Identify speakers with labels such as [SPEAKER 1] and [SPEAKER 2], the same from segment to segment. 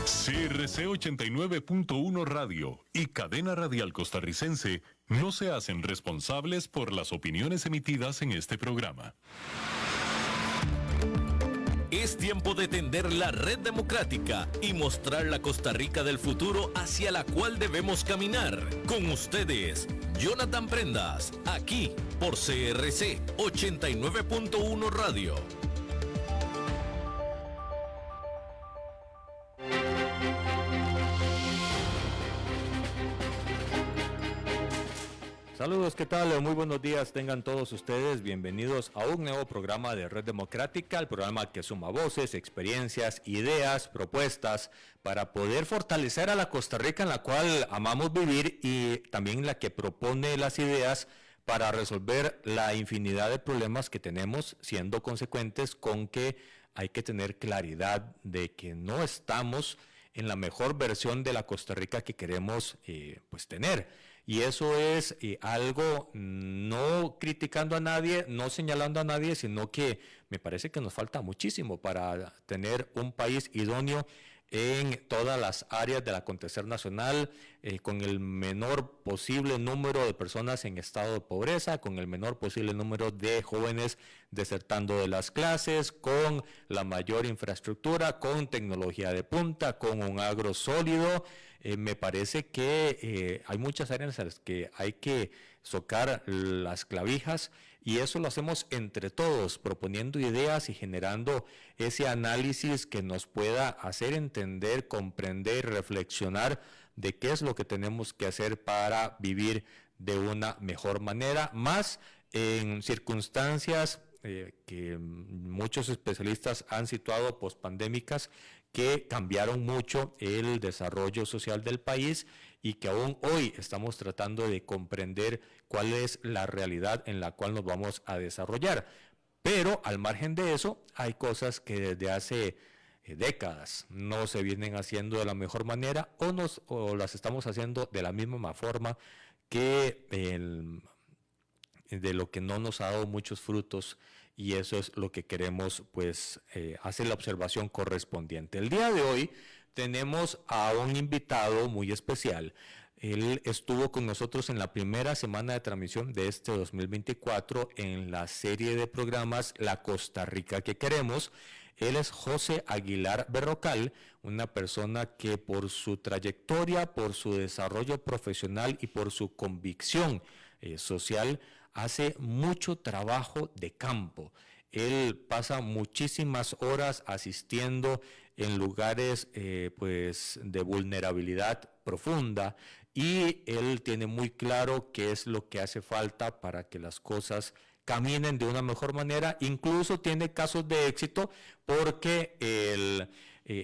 [SPEAKER 1] CRC 89.1 Radio y Cadena Radial Costarricense no se hacen responsables por las opiniones emitidas en este programa.
[SPEAKER 2] Es tiempo de tender la red democrática y mostrar la Costa Rica del futuro hacia la cual debemos caminar. Con ustedes, Jonathan Prendas, aquí por CRC 89.1 Radio.
[SPEAKER 3] Saludos, ¿qué tal? Muy buenos días tengan todos ustedes. Bienvenidos a un nuevo programa de Red Democrática, el programa que suma voces, experiencias, ideas, propuestas para poder fortalecer a la Costa Rica en la cual amamos vivir y también la que propone las ideas para resolver la infinidad de problemas que tenemos, siendo consecuentes con que hay que tener claridad de que no estamos en la mejor versión de la Costa Rica que queremos tener. Y eso es algo no criticando a nadie, no señalando a nadie, sino que me parece que nos falta muchísimo para tener un país idóneo en todas las áreas del acontecer nacional, con el menor posible número de personas en estado de pobreza, con el menor posible número de jóvenes desertando de las clases, con la mayor infraestructura, con tecnología de punta, con un agro sólido. Me parece que hay muchas áreas en las que hay que socar las clavijas y eso lo hacemos entre todos, proponiendo ideas y generando ese análisis que nos pueda hacer entender, comprender, reflexionar de qué es lo que tenemos que hacer para vivir de una mejor manera, más en circunstancias que muchos especialistas han situado pospandémicas que cambiaron mucho el desarrollo social del país y que aún hoy estamos tratando de comprender cuál es la realidad en la cual nos vamos a desarrollar. Pero al margen de eso, hay cosas que desde hace décadas no se vienen haciendo de la mejor manera o las estamos haciendo de la misma forma que de lo que no nos ha dado muchos frutos, y eso es lo que queremos hacer la observación correspondiente. El día de hoy tenemos a un invitado muy especial. Él estuvo con nosotros en la primera semana de transmisión de este 2024 en la serie de programas La Costa Rica que queremos. Él es José Aguilar Berrocal, una persona que por su trayectoria, por su desarrollo profesional y por su convicción social, hace mucho trabajo de campo. Él pasa muchísimas horas asistiendo en lugares de vulnerabilidad profunda y él tiene muy claro qué es lo que hace falta para que las cosas caminen de una mejor manera. Incluso tiene casos de éxito porque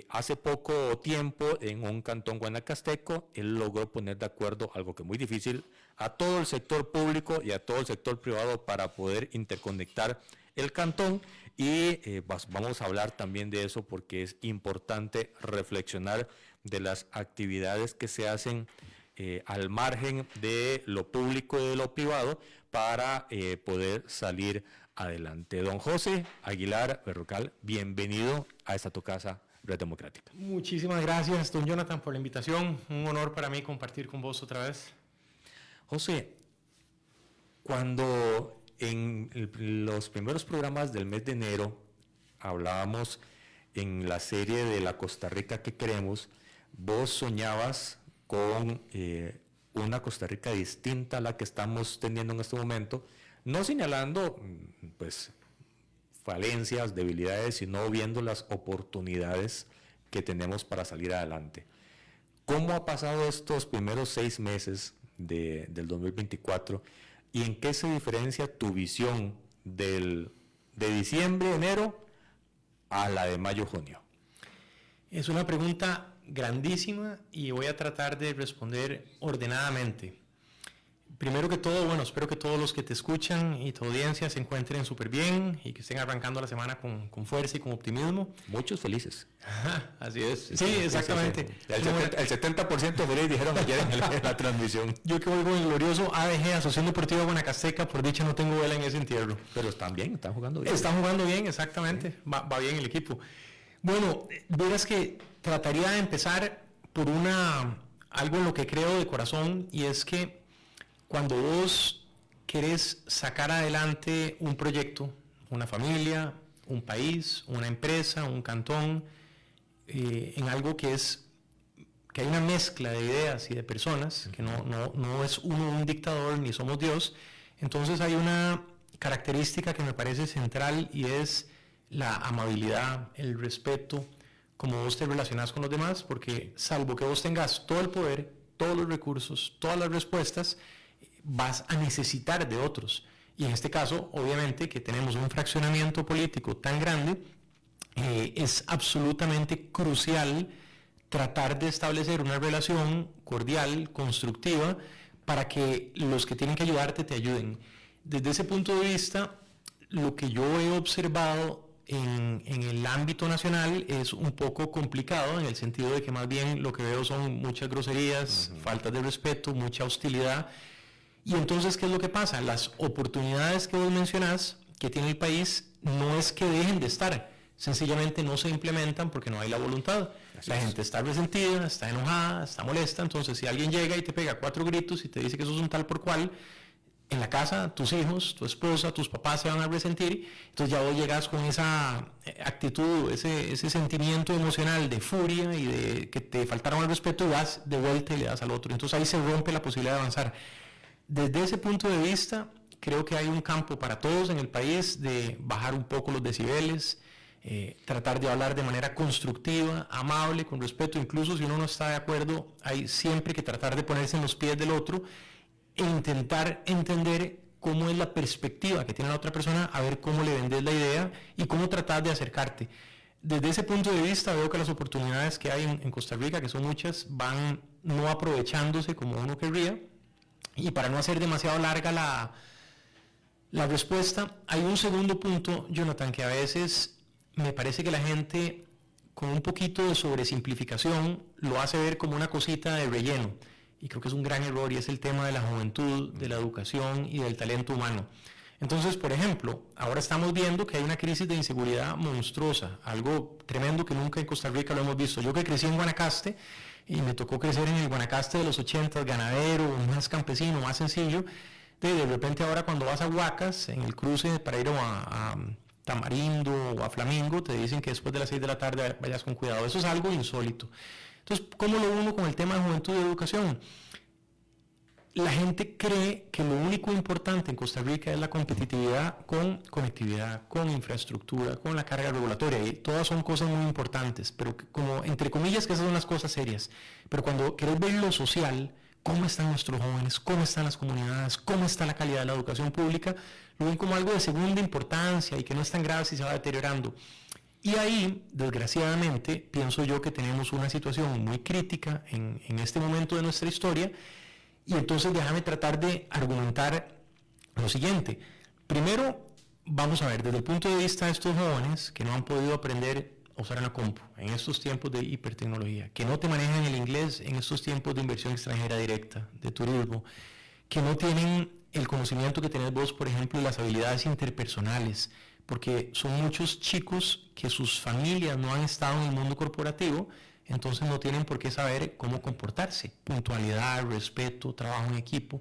[SPEAKER 3] hace poco tiempo en un cantón guanacasteco él logró poner de acuerdo, algo que es muy difícil, a todo el sector público y a todo el sector privado para poder interconectar el cantón y vamos a hablar también de eso porque es importante reflexionar de las actividades que se hacen al margen de lo público y de lo privado para poder salir adelante. Don José Aguilar Berrocal, bienvenido a esta tu casa, Red Democrática.
[SPEAKER 4] Muchísimas gracias, don Jonathan, por la invitación. Un honor para mí compartir con vos otra vez.
[SPEAKER 3] José, cuando en los primeros programas del mes de enero hablábamos en la serie de La Costa Rica que queremos, vos soñabas con una Costa Rica distinta a la que estamos teniendo en este momento, no señalando falencias, debilidades, sino viendo las oportunidades que tenemos para salir adelante. ¿Cómo ha pasado estos primeros 6 meses del 2024 y en qué se diferencia tu visión de diciembre, enero a la de mayo, junio?
[SPEAKER 4] Es una pregunta grandísima y voy a tratar de responder ordenadamente. Primero que todo, espero que todos los que te escuchan y tu audiencia se encuentren súper bien y que estén arrancando la semana con fuerza y con optimismo.
[SPEAKER 3] Muchos felices.
[SPEAKER 4] Ajá, así es. Sí, exactamente.
[SPEAKER 3] Sí. El 70% feliz dijeron ayer en la transmisión.
[SPEAKER 4] Yo que oigo el glorioso ADG, Asociación Deportiva Guanacasteca, por dicha no tengo vela en ese entierro.
[SPEAKER 3] Pero están bien, están jugando bien.
[SPEAKER 4] Están jugando bien, exactamente. Sí. Va bien el equipo. Bueno, verás que trataría de empezar por algo en lo que creo de corazón, y es que cuando vos querés sacar adelante un proyecto, una familia, un país, una empresa, un cantón, en algo que hay una mezcla de ideas y de personas, que no es uno un dictador ni somos Dios, entonces hay una característica que me parece central, y es la amabilidad, el respeto, como vos te relacionás con los demás, porque salvo que vos tengas todo el poder, todos los recursos, todas las respuestas, vas a necesitar de otros. Y en este caso, obviamente, que tenemos un fraccionamiento político tan grande, es absolutamente crucial tratar de establecer una relación cordial, constructiva, para que los que tienen que ayudarte te ayuden. Desde ese punto de vista, lo que yo he observado en el ámbito nacional es un poco complicado, en el sentido de que más bien lo que veo son muchas groserías, faltas de respeto, mucha hostilidad. Y entonces, ¿qué es lo que pasa? Las oportunidades que vos mencionás que tiene el país no es que dejen de estar, sencillamente no se implementan porque no hay la voluntad. La gente está resentida, está enojada, está molesta. Entonces, si alguien llega y te pega 4 gritos y te dice que sos un tal por cual, en la casa tus hijos, tu esposa, tus papás se van a resentir. Entonces ya vos llegas con esa actitud, ese sentimiento emocional de furia y de que te faltaron el respeto, y vas de vuelta y le das al otro. Entonces ahí se rompe la posibilidad de avanzar. Desde ese punto de vista, creo que hay un campo para todos en el país de bajar un poco los decibeles, tratar de hablar de manera constructiva, amable, con respeto. Incluso si uno no está de acuerdo, hay siempre que tratar de ponerse en los pies del otro e intentar entender cómo es la perspectiva que tiene la otra persona, a ver cómo le vendes la idea y cómo tratar de acercarte. Desde ese punto de vista, veo que las oportunidades que hay en Costa Rica, que son muchas, van no aprovechándose como uno querría. Y para no hacer demasiado larga la respuesta, hay un segundo punto, Jonathan, que a veces me parece que la gente, con un poquito de sobresimplificación, lo hace ver como una cosita de relleno. Y creo que es un gran error, y es el tema de la juventud, de la educación y del talento humano. Entonces, por ejemplo, ahora estamos viendo que hay una crisis de inseguridad monstruosa, algo tremendo que nunca en Costa Rica lo hemos visto. Yo que crecí en Guanacaste, y me tocó crecer en el Guanacaste de los 80, ganadero, más campesino, más sencillo, de repente ahora cuando vas a Huacas, en el cruce para ir a Tamarindo o a Flamingo, te dicen que después de las 6 de la tarde vayas con cuidado. Eso es algo insólito. Entonces, ¿cómo lo uno con el tema de juventud y educación? La gente cree que lo único importante en Costa Rica es la competitividad con conectividad, con infraestructura, con la carga regulatoria, y todas son cosas muy importantes, pero como entre comillas que esas son las cosas serias. Pero cuando querés ver lo social, cómo están nuestros jóvenes, cómo están las comunidades, cómo está la calidad de la educación pública, lo ven como algo de segunda importancia y que no es tan grave si se va deteriorando. Y ahí, desgraciadamente, pienso yo que tenemos una situación muy crítica en este momento de nuestra historia. Y entonces déjame tratar de argumentar lo siguiente. Primero, vamos a ver, desde el punto de vista de estos jóvenes que no han podido aprender a usar una compu en estos tiempos de hipertecnología, que no te manejan el inglés en estos tiempos de inversión extranjera directa, de turismo, que no tienen el conocimiento que tenés vos, por ejemplo, y las habilidades interpersonales, porque son muchos chicos que sus familias no han estado en el mundo corporativo, entonces no tienen por qué saber cómo comportarse, puntualidad, respeto, trabajo en equipo.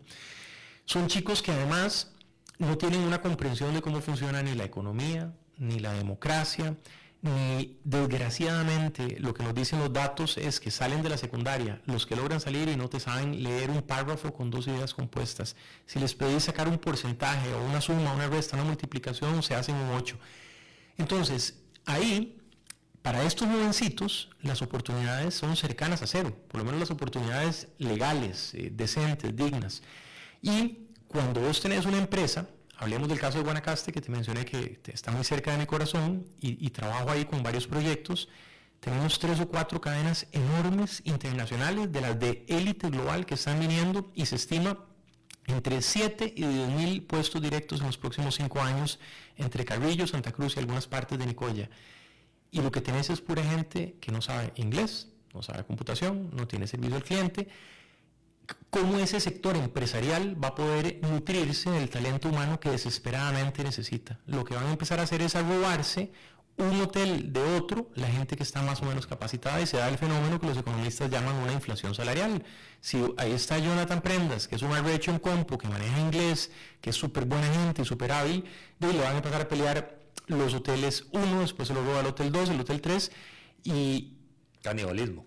[SPEAKER 4] Son chicos que además no tienen una comprensión de cómo funciona ni la economía, ni la democracia, ni desgraciadamente lo que nos dicen los datos es que salen de la secundaria los que logran salir y no te saben leer un párrafo con 2 ideas compuestas. Si les pedís sacar un porcentaje o una suma, una resta, una multiplicación, se hacen un 8. Entonces, ahí, para estos jovencitos, las oportunidades son cercanas a cero, por lo menos las oportunidades legales, decentes, dignas. Y cuando vos tenés una empresa, hablemos del caso de Guanacaste, que te mencioné que está muy cerca de mi corazón, y trabajo ahí con varios proyectos, tenemos 3 o 4 cadenas enormes internacionales, de las de élite global que están viniendo, y se estima entre 7 y 10 mil puestos directos en los próximos 5 años, entre Carrillo, Santa Cruz y algunas partes de Nicoya. Y lo que tenés es pura gente que no sabe inglés, no sabe computación, no tiene servicio al cliente. ¿Cómo ese sector empresarial va a poder nutrirse del talento humano que desesperadamente necesita? Lo que van a empezar a hacer es a robarse un hotel de otro la gente que está más o menos capacitada y se da el fenómeno que los economistas llaman una inflación salarial. Si ahí está Jonathan Prendas, que es un arrecho en compo, que maneja inglés, que es súper buena gente y súper hábil, y le van a empezar a pelear los hoteles 1, después se lo roba el hotel 2, el hotel 3 y...
[SPEAKER 3] Canibalismo.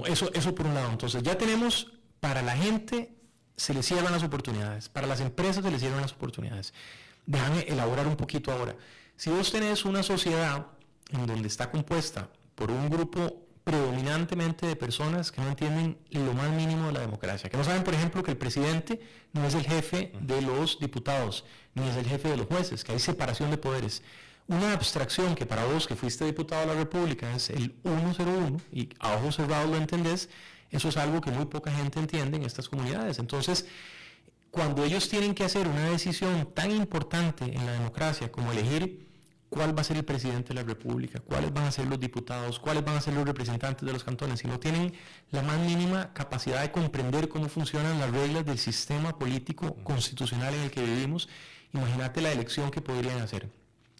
[SPEAKER 4] Eso por un lado. Entonces ya tenemos, para la gente se les cierran las oportunidades, para las empresas se les cierran las oportunidades. Déjame elaborar un poquito ahora. Si vos tenés una sociedad en donde está compuesta por un grupo predominantemente de personas que no entienden lo más mínimo de la democracia, que no saben, por ejemplo, que el presidente no es el jefe de los diputados, ni es el jefe de los jueces, que hay separación de poderes. Una abstracción que para vos, que fuiste diputado de la República, es el 101, y a ojos cerrados lo entendés, eso es algo que muy poca gente entiende en estas comunidades. Entonces, cuando ellos tienen que hacer una decisión tan importante en la democracia como elegir cuál va a ser el presidente de la República, cuáles van a ser los diputados, cuáles van a ser los representantes de los cantones, si no tienen la más mínima capacidad de comprender cómo funcionan las reglas del sistema político constitucional en el que vivimos, imagínate la elección que podrían hacer.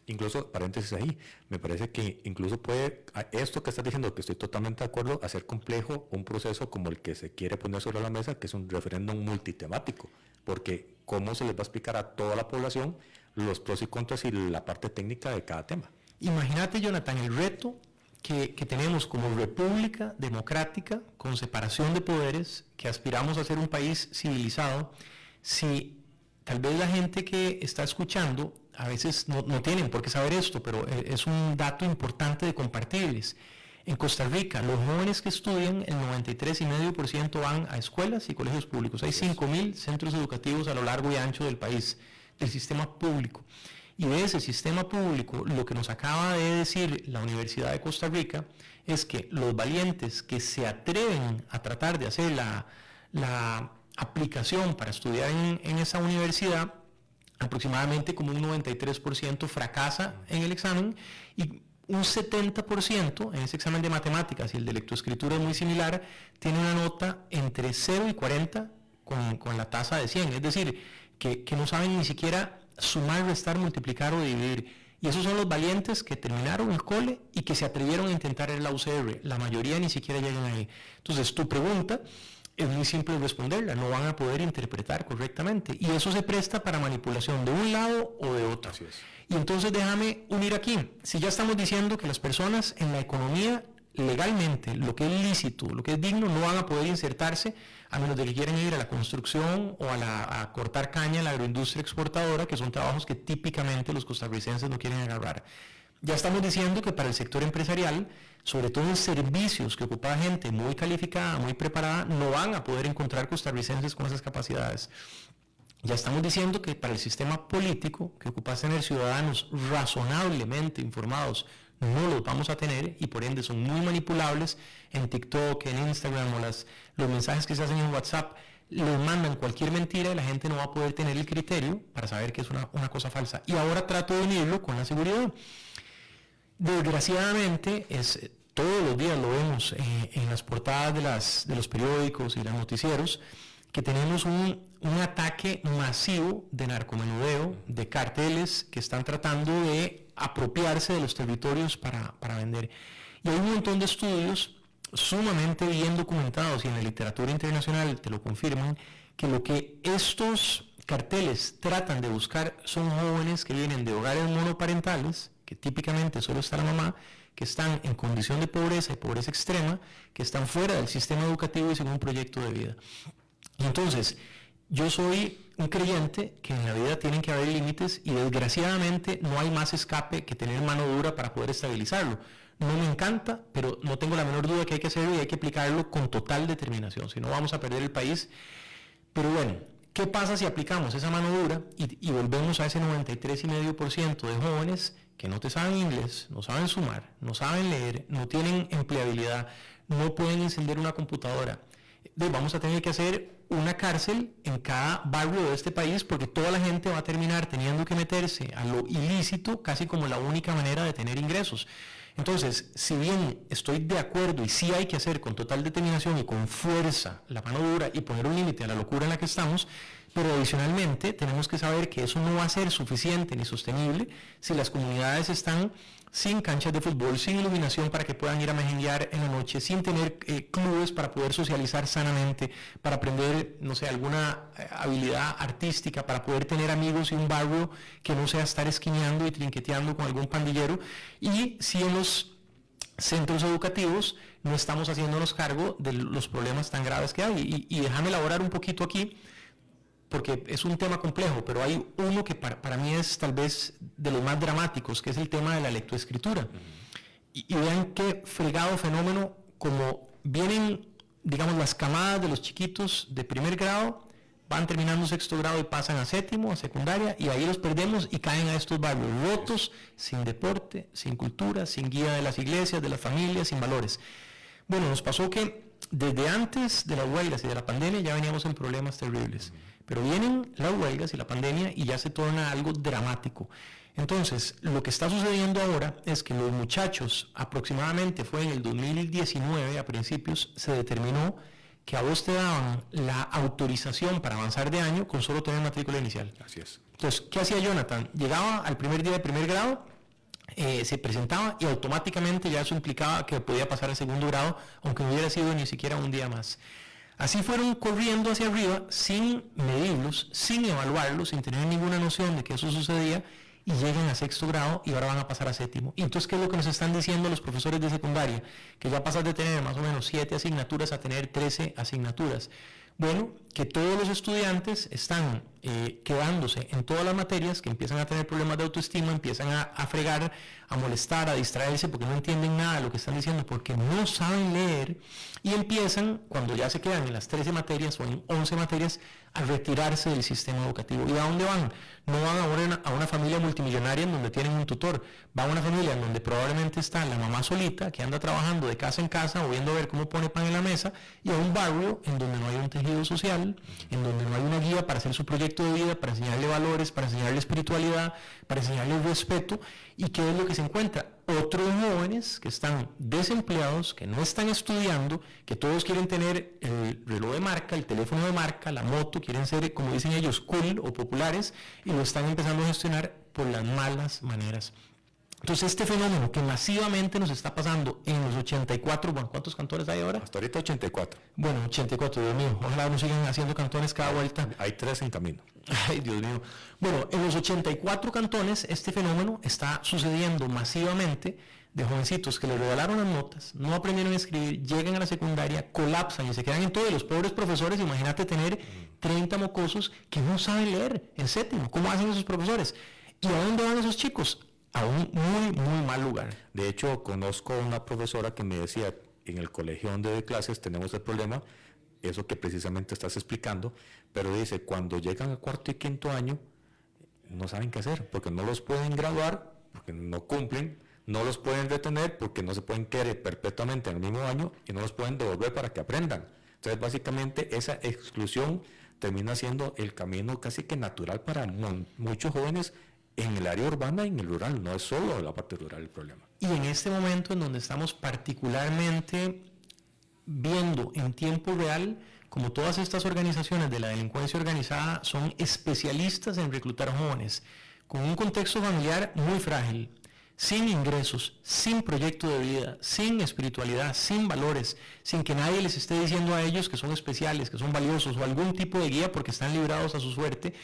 [SPEAKER 3] Incluso, paréntesis ahí, me parece que incluso puede, esto que estás diciendo, que estoy totalmente de acuerdo, hacer complejo un proceso como el que se quiere poner sobre la mesa, que es un referéndum multitemático, porque ¿cómo se les va a explicar a toda la población los pros y contras y la parte técnica de cada tema?
[SPEAKER 4] Imagínate, Jonathan, el reto que tenemos como república democrática, con separación de poderes, que aspiramos a ser un país civilizado, si tal vez la gente que está escuchando a veces no tienen por qué saber esto, pero es un dato importante de compartirles. En Costa Rica, los jóvenes que estudian, el 93,5% van a escuelas y colegios públicos. Hay 5.000 centros educativos a lo largo y ancho del país, del sistema público. Y de ese sistema público, lo que nos acaba de decir la Universidad de Costa Rica es que los valientes que se atreven a tratar de hacer la aplicación para estudiar en esa universidad, aproximadamente como un 93% fracasa en el examen y un 70% en ese examen de matemáticas, y el de lectoescritura es muy similar, tiene una nota entre 0 y 40 con la tasa de 100, es decir, que no saben ni siquiera sumar, restar, multiplicar o dividir. Y esos son los valientes que terminaron el cole y que se atrevieron a intentar la UCR. La mayoría ni siquiera llegan ahí. Entonces, tu pregunta es muy simple responderla, no van a poder interpretar correctamente. Y eso se presta para manipulación de un lado o de otro.
[SPEAKER 3] Así es.
[SPEAKER 4] Y entonces déjame unir aquí. Si ya estamos diciendo que las personas en la economía, legalmente, lo que es lícito, lo que es digno, no van a poder insertarse a menos de que quieran ir a la construcción o a cortar caña, a la agroindustria exportadora, que son trabajos que típicamente los costarricenses no quieren agarrar. Ya estamos diciendo que para el sector empresarial, sobre todo en servicios que ocupa gente muy calificada, muy preparada, no van a poder encontrar costarricenses con esas capacidades. Ya estamos diciendo que para el sistema político, que ocupa tener ciudadanos razonablemente informados, no los vamos a tener y por ende son muy manipulables en TikTok, en Instagram o los mensajes que se hacen en WhatsApp, les mandan cualquier mentira y la gente no va a poder tener el criterio para saber que es una cosa falsa. Y ahora trato de unirlo con la seguridad. Desgraciadamente, todos los días lo vemos en las portadas de los periódicos y los noticieros, que tenemos un ataque masivo de narcomenudeo, de carteles que están tratando de apropiarse de los territorios para vender. Y hay un montón de estudios sumamente bien documentados y en la literatura internacional te lo confirman, que lo que estos carteles tratan de buscar son jóvenes que vienen de hogares monoparentales, que típicamente solo está la mamá, que están en condición de pobreza y pobreza extrema, que están fuera del sistema educativo y sin un proyecto de vida. Y entonces, yo soy un creyente que en la vida tienen que haber límites y desgraciadamente no hay más escape que tener mano dura para poder estabilizarlo. No me encanta, pero no tengo la menor duda que hay que hacerlo y hay que aplicarlo con total determinación, si no vamos a perder el país. Pero bueno, ¿qué pasa si aplicamos esa mano dura y volvemos a ese 93,5% de jóvenes que no te saben inglés, no saben sumar, no saben leer, no tienen empleabilidad, no pueden encender una computadora? Vamos a tener que hacer una cárcel en cada barrio de este país porque toda la gente va a terminar teniendo que meterse a lo ilícito casi como la única manera de tener ingresos. Entonces, si bien estoy de acuerdo y sí hay que hacer con total determinación y con fuerza la mano dura y poner un límite a la locura en la que estamos, Pero adicionalmente tenemos que saber que eso no va a ser suficiente ni sostenible si las comunidades están sin canchas de fútbol, sin iluminación para que puedan ir a mejenguear en la noche, sin tener clubes para poder socializar sanamente, para aprender, no sé, alguna habilidad artística, para poder tener amigos y un barrio que no sea estar esquineando y trinqueteando con algún pandillero. Y si en los centros educativos no estamos haciéndonos cargo de los problemas tan graves que hay. Y déjame elaborar un poquito aquí, porque es un tema complejo, pero hay uno que para mí es tal vez de los más dramáticos, que es el tema de la lectoescritura. Y vean qué fregado fenómeno, como vienen, digamos, las camadas de los chiquitos de primer grado, van terminando sexto grado y pasan a séptimo, a secundaria, y ahí los perdemos y caen a estos barrios rotos, sin deporte, sin cultura, sin guía de las iglesias, de las familias, sin valores. Bueno, nos pasó que desde antes de las huelgas y de la pandemia ya veníamos en problemas terribles. Pero vienen las huelgas y la pandemia y ya se torna algo dramático. Entonces, lo que está sucediendo ahora es que los muchachos, aproximadamente fue en el 2019, a principios, se determinó que a vos te daban la autorización para avanzar de año con solo tener matrícula inicial.
[SPEAKER 3] Así es.
[SPEAKER 4] Entonces, ¿qué hacía Jonathan? Llegaba al primer día de primer grado, se presentaba y automáticamente ya eso implicaba que podía pasar al segundo grado, aunque no hubiera sido ni siquiera un día más. Así fueron corriendo hacia arriba sin medirlos, sin evaluarlos, sin tener ninguna noción de que eso sucedía, y llegan a sexto grado y ahora van a pasar a séptimo. Y entonces, ¿qué es lo que nos están diciendo los profesores de secundaria? Que ya pasas de tener más o menos 7 asignaturas a tener 13 asignaturas. Bueno, que todos los estudiantes están quedándose en todas las materias, que empiezan a tener problemas de autoestima, empiezan a fregar, a molestar, a distraerse porque no entienden nada de lo que están diciendo, porque no saben leer, y empiezan, cuando ya se quedan en las 13 materias o en 11 materias, a retirarse del sistema educativo. ¿Y a dónde van? No van ahora a una familia multimillonaria en donde tienen un tutor, van a una familia en donde probablemente está la mamá solita, que anda trabajando de casa en casa o viendo a ver cómo pone pan en la mesa, y a un barrio en donde no hay un tejido social, en donde no hay una guía para hacer su proyecto de vida, para enseñarle valores, para enseñarle espiritualidad, para enseñarle respeto. ¿Y qué es lo que se encuentra? Otros jóvenes que están desempleados, que no están estudiando, que todos quieren tener el reloj de marca, el teléfono de marca, la moto, quieren ser, como dicen ellos, cool o populares, y lo están empezando a gestionar por las malas maneras. Entonces, este fenómeno que masivamente nos está pasando en los 84, bueno, ¿cuántos cantones hay ahora?
[SPEAKER 3] Hasta ahorita 84.
[SPEAKER 4] Bueno, 84, Dios mío, ojalá no sigan haciendo cantones cada vuelta.
[SPEAKER 3] Hay 3 en camino.
[SPEAKER 4] Ay, Dios mío. Bueno, en los 84 cantones este fenómeno está sucediendo masivamente, de jovencitos que les regalaron las notas, no aprendieron a escribir, llegan a la secundaria, colapsan y se quedan en todo. Y los pobres profesores, imagínate tener 30 mocosos que no saben leer en séptimo. ¿Cómo hacen esos profesores? ¿Y a dónde van esos chicos? A un muy, muy mal lugar.
[SPEAKER 3] De hecho, conozco una profesora que me decía, en el colegio donde doy clases tenemos el problema, eso que precisamente estás explicando, pero dice, cuando llegan a cuarto y quinto año, no saben qué hacer, porque no los pueden graduar, porque no cumplen, no los pueden retener, porque no se pueden quedar perpetuamente en el mismo año, y no los pueden devolver para que aprendan. Entonces, básicamente, esa exclusión termina siendo el camino casi que natural para muchos jóvenes en el área urbana y en el rural, no es solo la parte rural el problema.
[SPEAKER 4] Y en este momento en donde estamos particularmente viendo en tiempo real como todas estas organizaciones de la delincuencia organizada son especialistas en reclutar jóvenes con un contexto familiar muy frágil, sin ingresos, sin proyecto de vida, sin espiritualidad, sin valores, sin que nadie les esté diciendo a ellos que son especiales, que son valiosos o algún tipo de guía porque están librados a su suerte.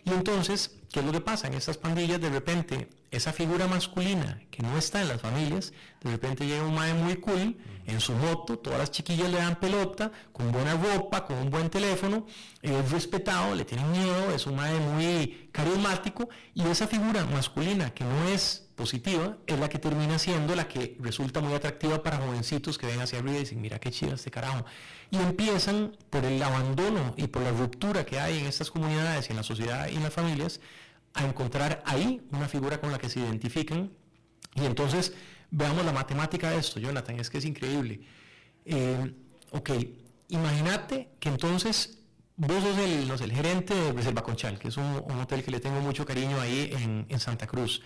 [SPEAKER 4] Y entonces, ¿qué es lo que pasa? En estas pandillas, de repente, esa figura masculina que no está en las familias, de repente llega un mae muy cool, en su moto, todas las chiquillas le dan pelota, con buena ropa, con un buen teléfono, es respetado, le tienen miedo, es un mae muy carismático, y esa figura masculina que no es positiva, es la que termina siendo la que resulta muy atractiva para jovencitos que ven hacia arriba y dicen, mira qué chido este carajo. Y empiezan, por el abandono y por la ruptura que hay en estas comunidades y en la sociedad y en las familias, a encontrar ahí una figura con la que se identifican. Y entonces, veamos la matemática de esto, Jonathan, es que es increíble. Ok, imagínate que entonces vos sos el gerente de Reserva Conchal, que es un hotel que le tengo mucho cariño ahí en Santa Cruz.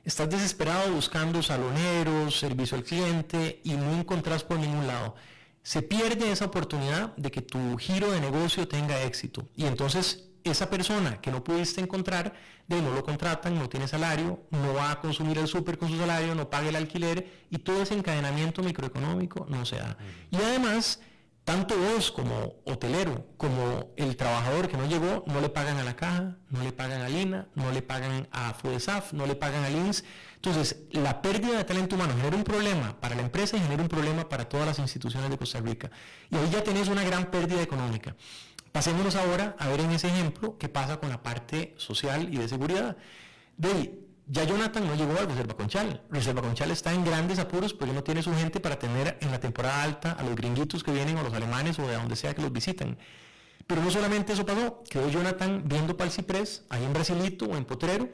[SPEAKER 4] Estás desesperado buscando saloneros, servicio al cliente y no encontrás por ningún lado. Se pierde esa oportunidad de que tu giro de negocio tenga éxito y entonces esa persona que no pudiste encontrar, no lo contratan, no tiene salario, no va a consumir el súper con su salario, no paga el alquiler, y todo ese encadenamiento microeconómico no se da. Y además, tanto vos como hotelero, como el trabajador que no llegó, no le pagan a la caja, no le pagan al INA, no le pagan a FUDESAF, no le pagan al INS. Entonces, la pérdida de talento humano genera un problema para la empresa y genera un problema para todas las instituciones de Costa Rica. Y ahí ya tenés una gran pérdida económica. Pasémonos ahora a ver en ese ejemplo qué pasa con la parte social y de seguridad. Ya Jonathan no llegó a Reserva Conchal. Reserva Conchal está en grandes apuros porque no tiene su gente para tener en la temporada alta a los gringuitos que vienen o los alemanes o de donde sea que los visitan. Pero no solamente eso pasó, quedó Jonathan viendo para el Ciprés, ahí en Brasilito o en Potrero,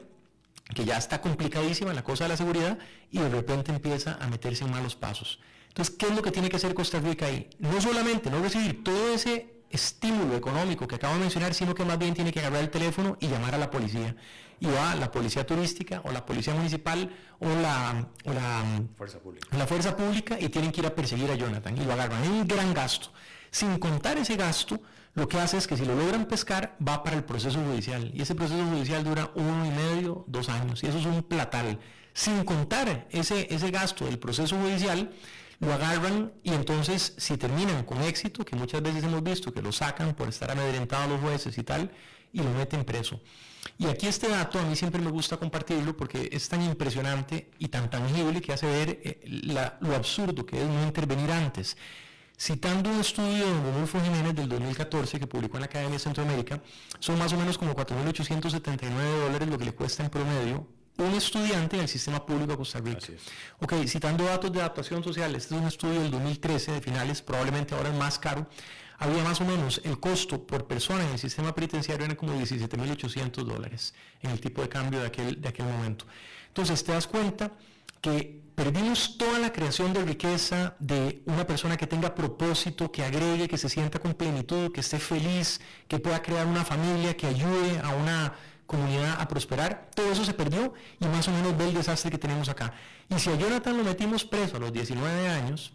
[SPEAKER 4] que ya está complicadísima la cosa de la seguridad y de repente empieza a meterse en malos pasos. Entonces, ¿qué es lo que tiene que hacer Costa Rica ahí? No solamente no recibir todo ese estímulo económico que acabo de mencionar, sino que más bien tiene que agarrar el teléfono y llamar a la policía. Y va la policía turística o la policía municipal o la fuerza pública y tienen que ir a perseguir a Jonathan y lo agarran. Es un gran gasto. Sin contar ese gasto, lo que hace es que si lo logran pescar, va para el proceso judicial. Y ese proceso judicial dura 1,5, 2 años. Y eso es un platal. Sin contar ese gasto del proceso judicial, lo agarran y entonces si terminan con éxito, que muchas veces hemos visto que lo sacan por estar amedrentados los jueces y tal, y lo meten preso. Y aquí este dato a mí siempre me gusta compartirlo porque es tan impresionante y tan tangible que hace ver lo absurdo que es no intervenir antes. Citando un estudio de Rodolfo Jiménez del 2014 que publicó en la Academia de Centroamérica, son más o menos como $4,879 lo que le cuesta en promedio un estudiante en el sistema público de Costa Rica. Ok, citando datos de adaptación social, este es un estudio del 2013 de finales, probablemente ahora es más caro. Había más o menos el costo por persona en el sistema penitenciario era como $17,800 en el tipo de cambio de aquel momento. Entonces te das cuenta que perdimos toda la creación de riqueza de una persona que tenga propósito, que agregue, que se sienta con plenitud, que esté feliz, que pueda crear una familia, que ayude a una comunidad a prosperar. Todo eso se perdió y más o menos ve el desastre que tenemos acá. Y si a Jonathan lo metimos preso a los 19 años,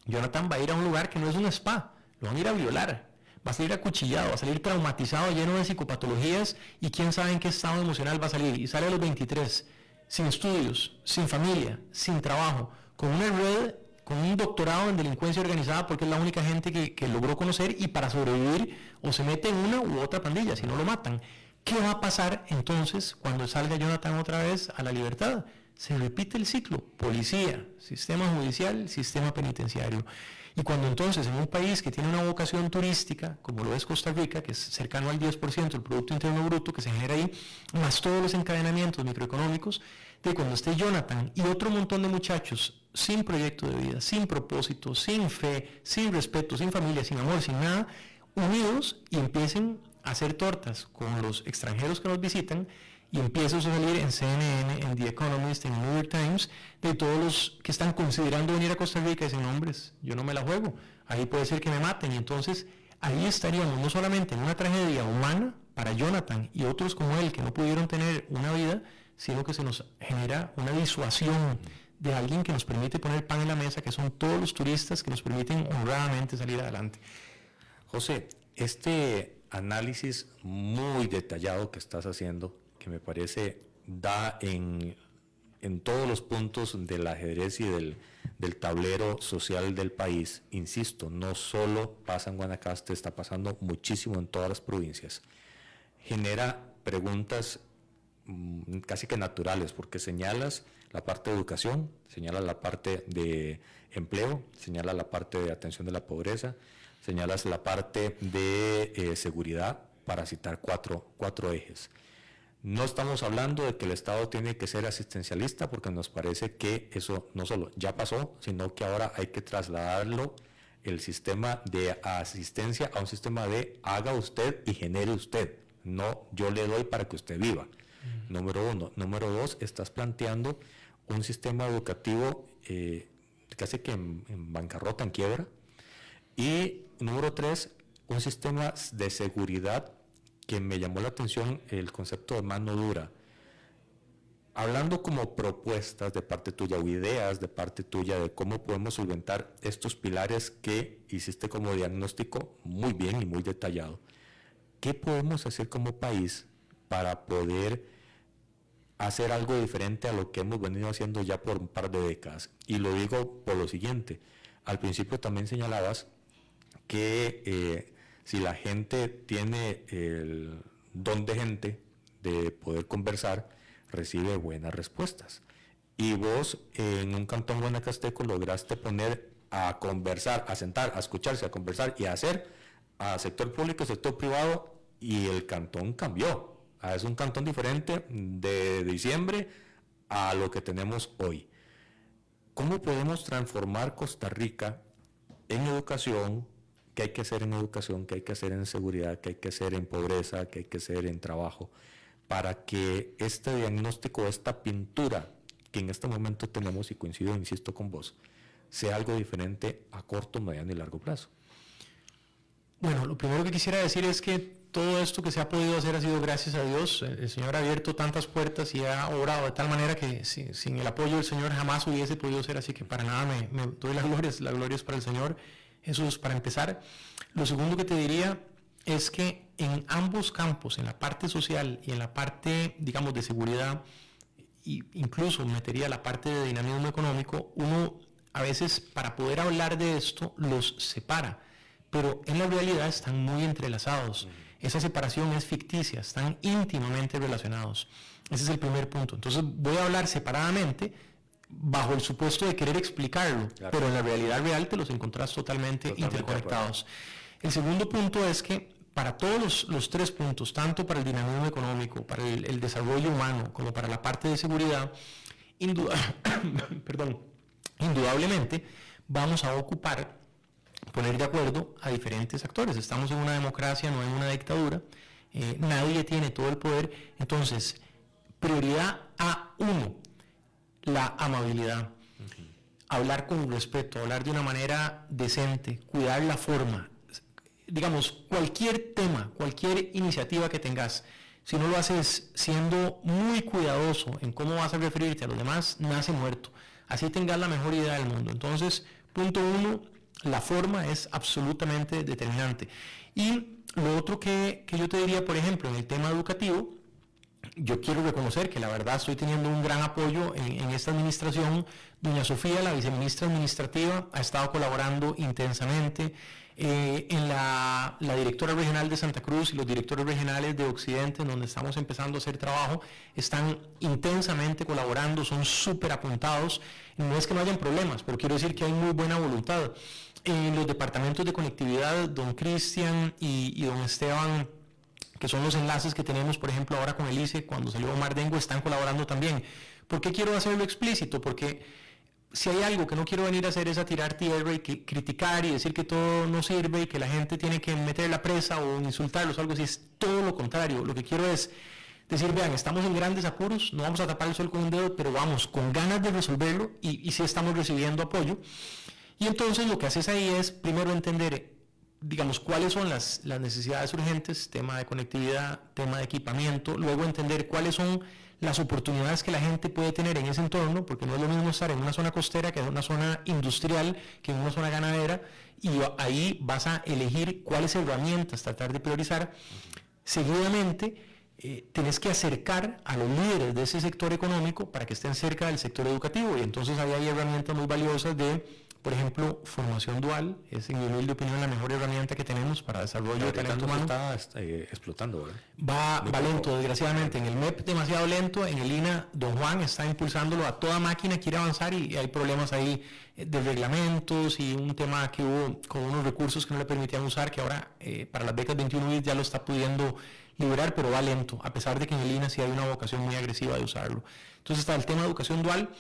[SPEAKER 4] Jonathan va a ir a un lugar que no es un spa, lo van a ir a violar, va a salir acuchillado, va a salir traumatizado, lleno de psicopatologías y quién sabe en qué estado emocional va a salir. Y sale a los 23, sin estudios, sin familia, sin trabajo, con una red, con un doctorado en delincuencia organizada porque es la única gente que logró conocer y para sobrevivir o se mete en una u otra pandilla, si no lo matan. ¿Qué va a pasar entonces cuando salga Jonathan otra vez a la libertad? Se repite el ciclo, policía, sistema judicial, sistema penitenciario. Y cuando entonces en un país que tiene una vocación turística, como lo es Costa Rica, que es cercano al 10% del Producto Interno Bruto que se genera ahí, más todos los encadenamientos microeconómicos, de cuando esté Jonathan y otro montón de muchachos sin proyecto de vida, sin propósito, sin fe, sin respeto, sin familia, sin amor, sin nada, unidos y empiecen a hacer tortas con los extranjeros que nos visitan y empieza a salir en CNN, en The Economist, en New York Times, de todos los que están considerando venir a Costa Rica y dicen, hombres, yo no me la juego, ahí puede ser que me maten. Y entonces ahí estaríamos no solamente en una tragedia humana para Jonathan y otros como él que no pudieron tener una vida, sino que se nos genera una disuasión de alguien que nos permite poner pan en la mesa, que son todos los turistas que nos permiten honradamente salir adelante.
[SPEAKER 3] José, este análisis muy detallado que estás haciendo, que me parece da en todos los puntos del ajedrez y del tablero social del país, insisto, no solo pasa en Guanacaste, está pasando muchísimo en todas las provincias, genera preguntas casi que naturales, porque señalas la parte de educación, señalas la parte de empleo, señalas la parte de atención de la pobreza, señalas la parte de seguridad, para citar cuatro ejes. No estamos hablando de que el Estado tiene que ser asistencialista, porque nos parece que eso no solo ya pasó, sino que ahora hay que trasladarlo, el sistema de asistencia, a un sistema de haga usted y genere usted, no yo le doy para que usted viva. Número uno. Número dos, estás planteando un sistema educativo casi que en bancarrota, en quiebra. Y número tres, un sistema de seguridad que me llamó la atención el concepto de mano dura. Hablando como propuestas de parte tuya o ideas de parte tuya de cómo podemos solventar estos pilares que hiciste como diagnóstico muy bien y muy detallado. ¿qué podemos hacer como país para poder hacer algo diferente a lo que hemos venido haciendo ya por un par de décadas? Y lo digo por lo siguiente. Al principio también señalabas que si la gente tiene el don de gente de poder conversar, recibe buenas respuestas. Y vos en un cantón guanacasteco lograste poner a conversar, a sentar, a escucharse, a conversar y a hacer a sector público, sector privado, y el cantón cambió. Es un cantón diferente de diciembre a lo que tenemos hoy. ¿Cómo podemos transformar Costa Rica en educación? ¿Qué hay que hacer en educación? ¿Qué hay que hacer en seguridad? ¿Qué hay que hacer en pobreza? ¿Qué hay que hacer en trabajo? Para que este diagnóstico, esta pintura que en este momento tenemos, y coincido, insisto con vos, sea algo diferente a corto, mediano y largo plazo.
[SPEAKER 4] Bueno, lo primero que quisiera decir es que todo esto que se ha podido hacer ha sido gracias a Dios. El Señor ha abierto tantas puertas y ha obrado de tal manera que sin el apoyo del Señor jamás hubiese podido ser así, que para nada me doy las glorias para el Señor. Eso es para empezar. Lo segundo que te diría es que en ambos campos, en la parte social y en la parte, digamos, de seguridad, e incluso metería la parte de dinamismo económico, uno a veces para poder hablar de esto los separa, pero en la realidad están muy entrelazados. Esa separación es ficticia, están íntimamente relacionados. Ese es el primer punto. Entonces voy a hablar separadamente bajo el supuesto de querer explicarlo, claro, pero en la realidad real te los encontrás totalmente interconectados. El segundo punto es que para todos los tres puntos, tanto para el dinamismo económico, para el desarrollo humano, como para la parte de seguridad, indudablemente vamos a poner de acuerdo a diferentes actores. Estamos en una democracia, no en una dictadura. Nadie tiene todo el poder. Entonces, prioridad A1, la amabilidad. Hablar con respeto, hablar de una manera decente, cuidar la forma. Digamos, cualquier tema, cualquier iniciativa que tengas, si no lo haces siendo muy cuidadoso en cómo vas a referirte a los demás, nace muerto. Así tengas la mejor idea del mundo. Entonces, punto 1, la forma es absolutamente determinante. Y lo otro que yo te diría, por ejemplo, en el tema educativo, yo quiero reconocer que la verdad estoy teniendo un gran apoyo en esta administración. Doña Sofía, la viceministra administrativa, ha estado colaborando intensamente. En la directora regional de Santa Cruz y los directores regionales de Occidente, en donde estamos empezando a hacer trabajo, están intensamente colaborando, son súper apuntados. No es que no hayan problemas, pero quiero decir que hay muy buena voluntad. En los departamentos de conectividad, don Cristian y don Esteban, que son los enlaces que tenemos, por ejemplo, ahora con el ICE, cuando salió Omar Dengo, están colaborando también. ¿Por qué quiero hacerlo explícito? Porque si hay algo que no quiero venir a hacer es a tirar tierra y criticar y decir que todo no sirve y que la gente tiene que meter la presa o insultarlos o algo así. Es todo lo contrario. Lo que quiero es decir, vean, estamos en grandes apuros, no vamos a tapar el sol con un dedo, pero vamos con ganas de resolverlo y sí estamos recibiendo apoyo. Y entonces lo que haces ahí es primero entender, digamos, cuáles son las necesidades urgentes, tema de conectividad, tema de equipamiento, luego entender cuáles son las oportunidades que la gente puede tener en ese entorno, porque no es lo mismo estar en una zona costera que en una zona industrial, que en una zona ganadera, y ahí vas a elegir cuáles herramientas tratar de priorizar. Seguidamente, tenés que acercar a los líderes de ese sector económico para que estén cerca del sector educativo, y entonces ahí hay herramientas muy valiosas de, por ejemplo, formación dual. Es, en mi humilde opinión, la mejor herramienta que tenemos para desarrollo de talento humano.
[SPEAKER 3] Está explotando, ¿verdad?
[SPEAKER 4] Va lento, desgraciadamente. En el MEP demasiado lento, en el INA, don Juan está impulsándolo a toda máquina, quiere avanzar y hay problemas ahí de reglamentos y un tema que hubo con unos recursos que no le permitían usar, que ahora para las becas 21 bits ya lo está pudiendo liberar, pero va lento, a pesar de que en el INA sí hay una vocación muy agresiva de usarlo. Entonces está el tema de educación dual.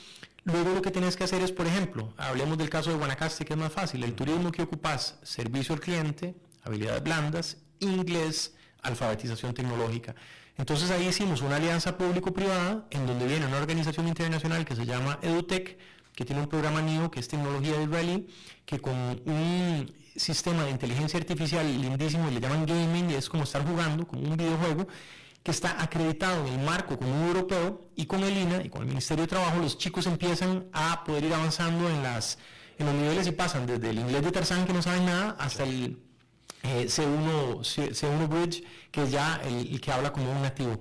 [SPEAKER 4] Luego lo que tienes que hacer es, por ejemplo, hablemos del caso de Guanacaste, que es más fácil, el turismo que ocupas, servicio al cliente, habilidades blandas, inglés, alfabetización tecnológica. Entonces ahí hicimos una alianza público-privada en donde viene una organización internacional que se llama EduTech, que tiene un programa NIO, que es tecnología israelí, que con un sistema de inteligencia artificial lindísimo, le llaman gaming, y es como estar jugando, como un videojuego, que está acreditado en el marco común europeo, y con el INA y con el Ministerio de Trabajo los chicos empiezan a poder ir avanzando en los niveles y pasan desde el inglés de Tarzán, que no saben nada, hasta el C1 Bridge, que es ya el que habla como un nativo.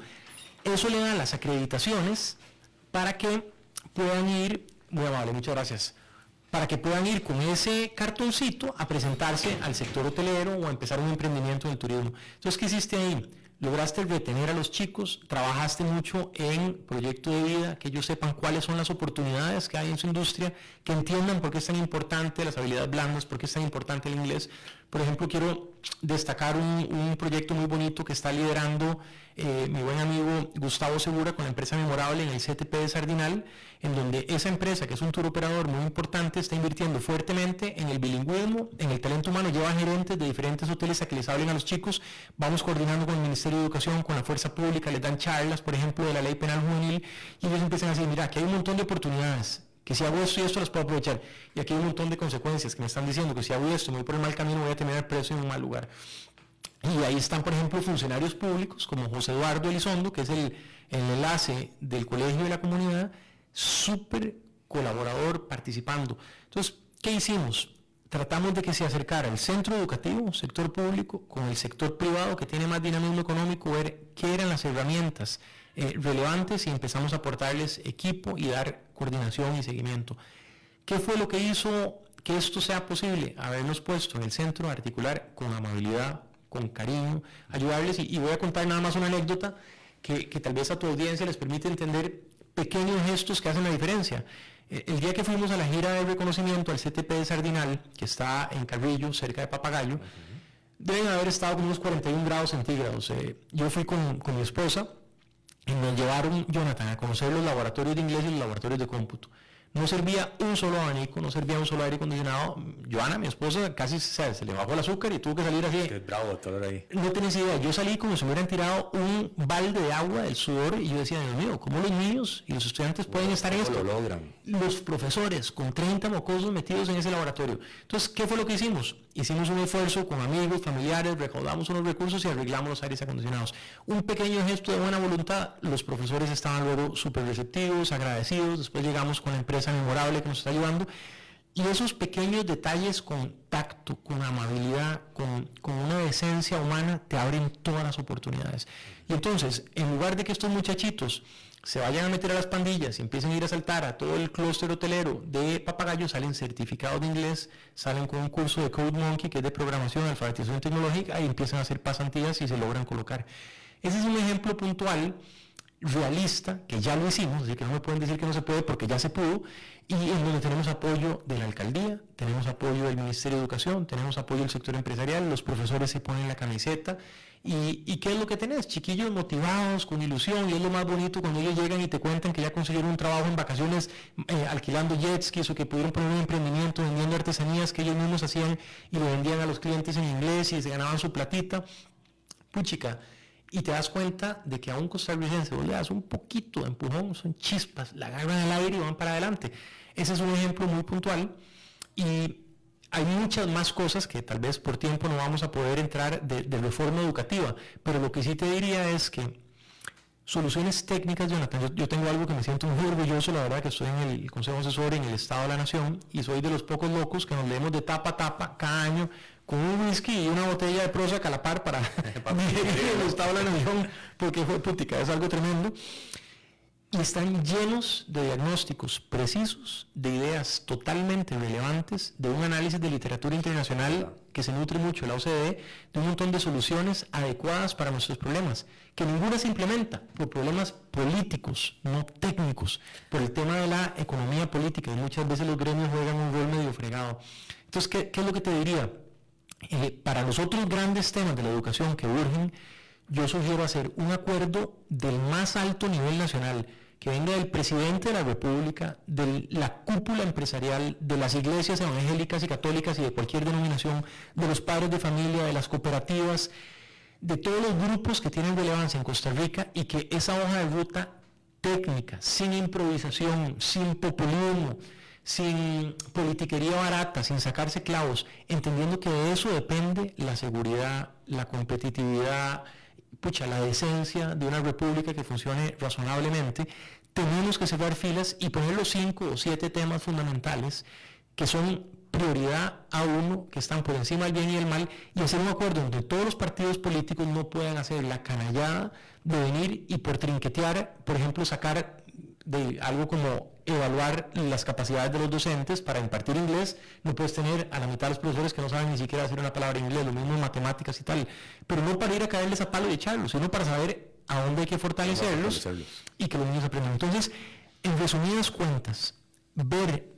[SPEAKER 4] Eso le da las acreditaciones para que puedan ir, muy amable, muchas gracias, para que puedan ir con ese cartoncito a presentarse al sector hotelero o a empezar un emprendimiento en el turismo. Entonces, ¿qué hiciste ahí? Lograste retener a los chicos, trabajaste mucho en proyecto de vida, que ellos sepan cuáles son las oportunidades que hay en su industria, que entiendan por qué es tan importante las habilidades blandas, por qué es tan importante el inglés. Por ejemplo, quiero destacar un proyecto muy bonito que está liderando mi buen amigo Gustavo Segura con la empresa Memorable en el CTP de Sardinal, en donde esa empresa, que es un tour operador muy importante, está invirtiendo fuertemente en el bilingüismo, en el talento humano, lleva gerentes de diferentes hoteles a que les hablen a los chicos, vamos coordinando con el Ministerio de Educación, con la Fuerza Pública, les dan charlas, por ejemplo, de la Ley Penal Juvenil, y ellos empiezan a decir, mira, aquí hay un montón de oportunidades, que si hago esto y esto las puedo aprovechar, y aquí hay un montón de consecuencias que me están diciendo que si hago esto, me voy por el mal camino, voy a terminar preso en un mal lugar. Y ahí están, por ejemplo, funcionarios públicos como José Eduardo Elizondo, que es el enlace del colegio de la comunidad, súper colaborador, participando. Entonces, ¿qué hicimos? Tratamos de que se acercara el centro educativo, sector público, con el sector privado que tiene más dinamismo económico, ver qué eran las herramientas relevantes y empezamos a aportarles equipo y dar coordinación y seguimiento. ¿Qué fue lo que hizo que esto sea posible? Habernos puesto en el centro, articular con amabilidad, con cariño, ayudarles, y voy a contar nada más una anécdota que tal vez a tu audiencia les permite entender pequeños gestos que hacen la diferencia. El día que fuimos a la gira de reconocimiento al CTP de Sardinal, que está en Carrillo, cerca de Papagayo, deben haber estado con unos 41 grados centígrados. Yo fui con mi esposa y nos llevaron, Jonathan, a conocer los laboratorios de inglés y los laboratorios de cómputo. No servía un solo abanico, no servía un solo aire acondicionado. Joana, mi esposa, casi se le bajó el azúcar y tuvo que salir así.
[SPEAKER 3] Qué bravo todo ahí.
[SPEAKER 4] No tenés idea, yo salí como si me hubieran tirado un balde de agua del sudor y yo decía, Dios mío, ¿cómo los niños y los estudiantes pueden estar en esto?
[SPEAKER 3] ¿Cómo lo logran?
[SPEAKER 4] Los profesores con 30 mocosos metidos en ese laboratorio. Entonces, ¿qué fue lo que hicimos? Hicimos un esfuerzo con amigos, familiares, recaudamos unos recursos y arreglamos los aires acondicionados. Un pequeño gesto de buena voluntad, los profesores estaban luego súper receptivos, agradecidos, después llegamos con la empresa Memorable que nos está ayudando, y esos pequeños detalles con tacto, con amabilidad, con una decencia humana, te abren todas las oportunidades. Y entonces, en lugar de que estos muchachitos se vayan a meter a las pandillas y empiecen a ir a saltar a todo el clúster hotelero de Papagayo, salen certificados de inglés, salen con un curso de Code Monkey, que es de programación, alfabetización tecnológica, y empiezan a hacer pasantías y se logran colocar. Ese es un ejemplo puntual, realista, que ya lo hicimos, así que no me pueden decir que no se puede porque ya se pudo, y en donde tenemos apoyo de la alcaldía, tenemos apoyo del Ministerio de Educación, tenemos apoyo del sector empresarial, los profesores se ponen la camiseta, y ¿qué es lo que tenés? Chiquillos motivados, con ilusión, y es lo más bonito cuando ellos llegan y te cuentan que ya consiguieron un trabajo en vacaciones alquilando jet skis, o que pudieron poner un emprendimiento vendiendo artesanías que ellos mismos hacían y lo vendían a los clientes en inglés y se ganaban su platita. Puchica, y te das cuenta de que a un costarricense vos le das un poquito de empujón, son chispas, la agarran al aire y van para adelante. Ese es un ejemplo muy puntual, y hay muchas más cosas que tal vez por tiempo no vamos a poder entrar de reforma educativa, pero lo que sí te diría es que soluciones técnicas, Jonathan, yo tengo algo que me siento muy orgulloso, la verdad, que estoy en el Consejo Asesor en el Estado de la Nación, y soy de los pocos locos que nos leemos de tapa a tapa cada año con un whisky y una botella de Prozac a la par para el Estado de la Nación, porque fue putica, es algo tremendo. Y están llenos de diagnósticos precisos, de ideas totalmente relevantes, de un análisis de literatura internacional que se nutre mucho de la OCDE, de un montón de soluciones adecuadas para nuestros problemas, que ninguna se implementa por problemas políticos, no técnicos, por el tema de la economía política, y muchas veces los gremios juegan un rol medio fregado. Entonces, ¿qué es lo que te diría? Para los otros grandes temas de la educación que urgen, yo sugiero hacer un acuerdo del más alto nivel nacional, que venga del presidente de la República, de la cúpula empresarial, de las iglesias evangélicas y católicas y de cualquier denominación, de los padres de familia, de las cooperativas, de todos los grupos que tienen relevancia en Costa Rica, y que esa hoja de ruta técnica, sin improvisación, sin populismo, sin politiquería barata, sin sacarse clavos, entendiendo que de eso depende la seguridad, la competitividad, la decencia de una república que funcione razonablemente. Tenemos que cerrar filas y poner los 5 o 7 temas fundamentales que son prioridad a uno, que están por encima del bien y el mal, y hacer un acuerdo donde todos los partidos políticos no puedan hacer la canallada de venir y por trinquetear, por ejemplo, sacar de algo como evaluar las capacidades de los docentes para impartir inglés. No puedes tener a la mitad de los profesores que no saben ni siquiera decir una palabra en inglés, lo mismo en matemáticas y tal, pero no para ir a caerles a palo y echarlos, sino para saber a dónde hay que fortalecerlos y que los niños aprendan. Entonces, en resumidas cuentas, ver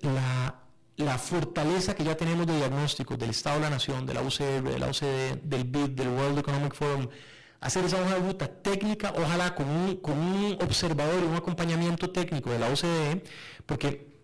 [SPEAKER 4] la fortaleza que ya tenemos de diagnóstico del Estado de la Nación, de la UCR, de la OCDE, del BID, del World Economic Forum, hacer esa hoja de ruta técnica, ojalá con un observador y un acompañamiento técnico de la OCDE, porque